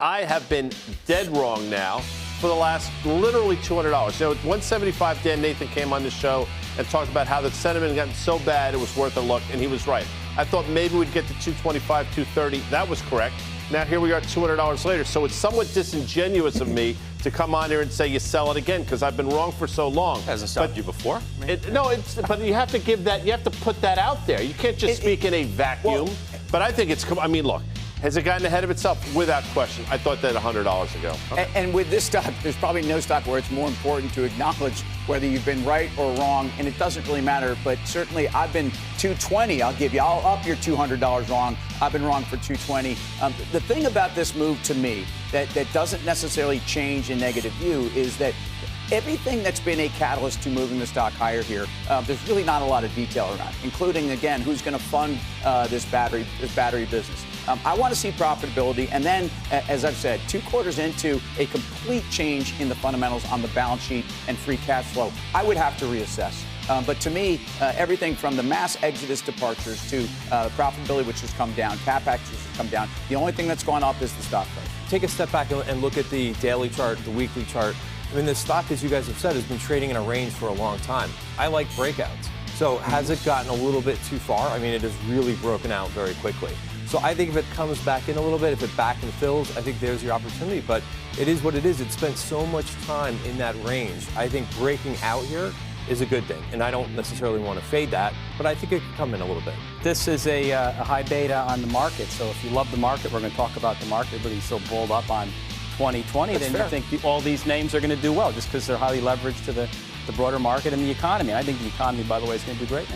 I have been dead wrong now for the last literally $200. You know, at 175, Dan Nathan came on the show and talked about how the sentiment had gotten so bad it was worth a look, and he was right. I thought maybe we'd get to 225, 230. That was correct. Now here we are $200 later. So it's somewhat disingenuous of me to come on here and say you sell it again because I've been wrong for so long. Hasn't stopped you before? But you have to give that, you have to put that out there. You can't just speak in a vacuum. Well, but I think it's, I mean, look. Has it gotten ahead of itself? Without question. I thought that $100 ago. Okay. And with this stock, there's probably no stock where it's more important to acknowledge whether you've been right or wrong, and it doesn't really matter. But certainly, I've been 220. I'll give you. I'll up your $200 wrong. I've been wrong for 220. The thing about this move to me that doesn't necessarily change a negative view is that everything that's been a catalyst to moving the stock higher here, there's really not a lot of detail around, including, again, who's going to fund this battery business. I want to see profitability, and then, as I've said, 2 quarters into a complete change in the fundamentals on the balance sheet and free cash flow, I would have to reassess. But to me, everything from the mass exodus departures to profitability, which has come down, CapEx which has come down, the only thing that's gone up is the stock price. Take a step back and look at the daily chart, the weekly chart. I mean, the stock, as you guys have said, has been trading in a range for a long time. I like breakouts. So has it gotten a little bit too far? I mean, it has really broken out very quickly. So I think if it comes back in a little bit, if it back and fills, I think there's your opportunity. But it is what it is. It spent so much time in that range. I think breaking out here is a good thing. And I don't necessarily want to fade that, but I think it could come in a little bit. This is a high beta on the market. So if you love the market, we're going to talk about the market, but he's so bulled up on 2020, That's then fair. you think all these names are going to do well just because they're highly leveraged to the broader market and the economy. I think the economy, by the way, is going to do great.